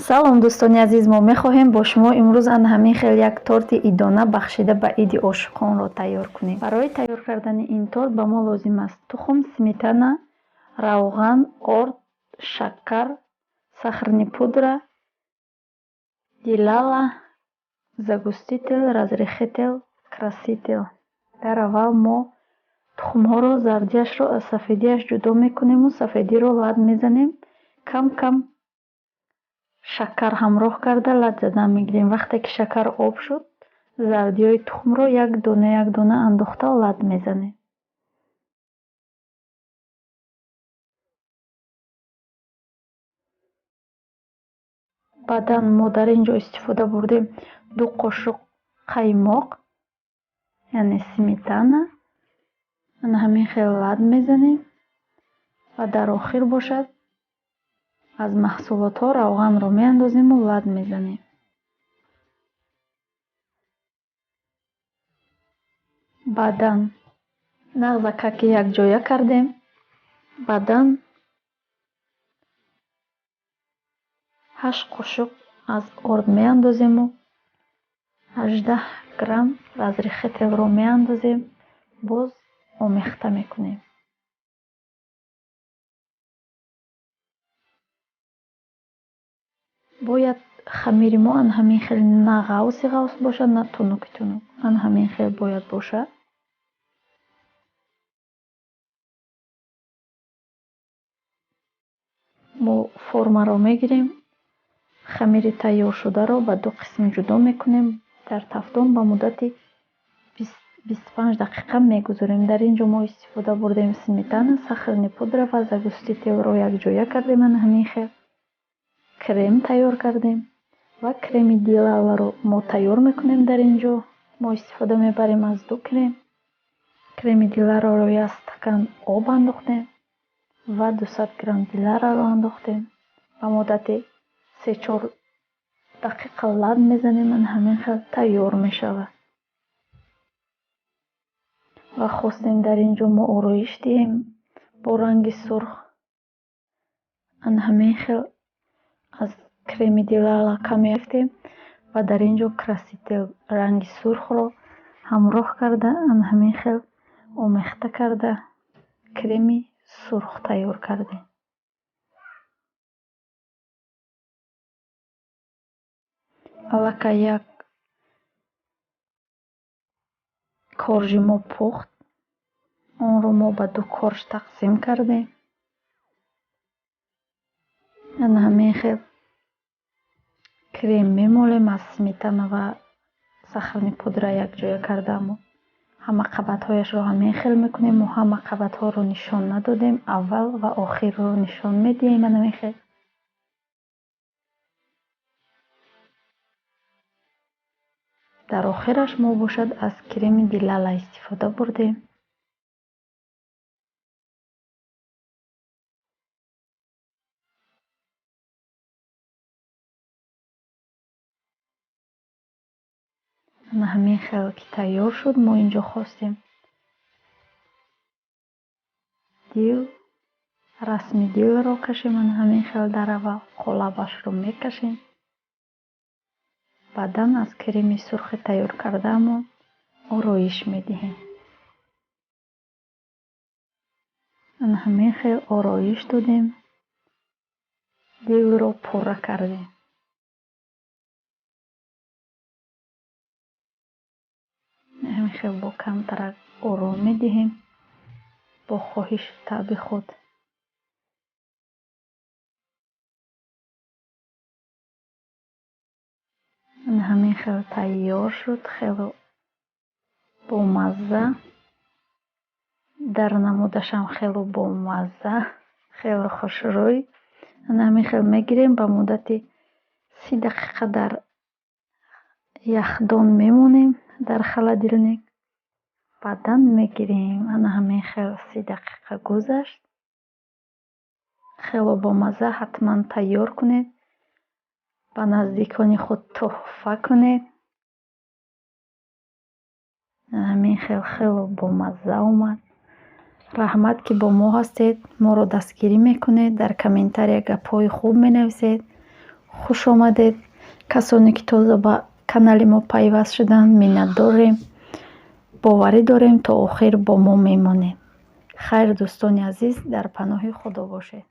салом дӯстони азиз, мо мехоҳем бо шумо имрӯз анҳамин хел як торти идона бахшида ба иди ошуқонро тайёр кунем. Барои тайёр кардани ин торт ба мо лозим аст тухм, сметана, равған, орд, шакар, сахарни пудра, дилала, загустител, разрехетел, красител. Дар аввал мо тухмҳоро, зардиашро аз сафедиаш ҷудо мекунему. Сафедиро лад мезанем. Кам-кам шакар ҳамроҳ карда лад задан мегирем. Вақте ки шакар об шуд, зардиҳои тухмро як дона андохта лад мезанем. баъдан мо дар ин ҷо истифода бурдем 2 қошуқ қаймоқ, яъне сметана. ҳамин хел лад мезанем ва дар охир бошад аз маҳсулотҳо равғанро меандозему лад мезанем. баъдан нағза каки якҷоя кардем. баъдан 8 қошуқ аз орд меандозему 18 грамм разрехетелро меандозем. боз омехта мекунем. бояд хамири мо анҳамин хел на ғавси ғавс бошад, на тунуки тунук. анҳамин хел бояд бошад. мо формаро мегирем. хамири тайёршударо ба 2 қисм ҷудо мекунем. дар тафтон ба муддати 25 дақиқа мегузорем. дар ин ҷо мо истифода бурдем сметана, сахарни пудра ва загустителро якҷоя кардем. анҳамин хел крем тайёр кардем ва креми дилаларо мо тайёр мекунем. дар ин ҷо мо истифода мебарем аз 2 крем. креми дилаларо 1 стакан об андохтем ва 200 грамм дилаларо андохтем. ба муддати 3-4 дақиқа лад мезанем. анҳамин хел тайёр мешавад. ва хостем дар ин ҷо мо ороиш диҳем бо ранги сурх. анҳамин хел аз креми дилала каме афтем ва дар ин ҷо красител ранги сурхро ҳамроҳ карда анҳамин хел омехта карда креми сурх тайёр кардем. аллакай як коржи мо пухт. онро мо ба 2 корж тақсим кардем. анҳамин хел крем мемолем аз сметана ва сахарни пудра якҷоя кардааму ҳама қабатҳояшро ҳамин хел мекунем. мо ҳама қабатҳоро нишон надодем. аввал ва охирро нишон медиҳем. анҳамин хел дар охираш мо бошад аз креми дилала истифода бурдем. ҳамин хел ки тайёр шуд, мо ин ҷо хостем дил, расми дилро кашем. ҳамин хел дар аввал қолабашро мекашем. баъдан аз креми сурхи тайёр кардаамон ороиш медиҳем. ҳамин хел ороиш додем. дилро пурра кардем. ҳамин хел бо камтарак ором медиҳем бо хоҳишу таъби худ. ҳамин хел тайёр шуд. хело бомазза. дар намудашам хело бомазза, хело хушрӯй. ҳамин хел мегирем ба муддати 30 дақиқа дар яхдон мемонем дар холодильник. баъдан мегирем. ҳамин хел 30 дақиқа гузашт. хело бомазза. ҳатман тайёр кунед. ба наздикони худ тӯҳфа кунед. ҳамин хел хело бомазза омад. раҳмат ки бо мо ҳастед. моро дастгирӣ мекунед. дар комментария гапҳои хуб менависед. хуш омадед. Касоне ки тоза ба канали мо пайваст шуданд, миннатдорем. боварӣ дорем то охир бо мо мемонед. хайр, дӯстони азиз, дар паноҳи худо бошед.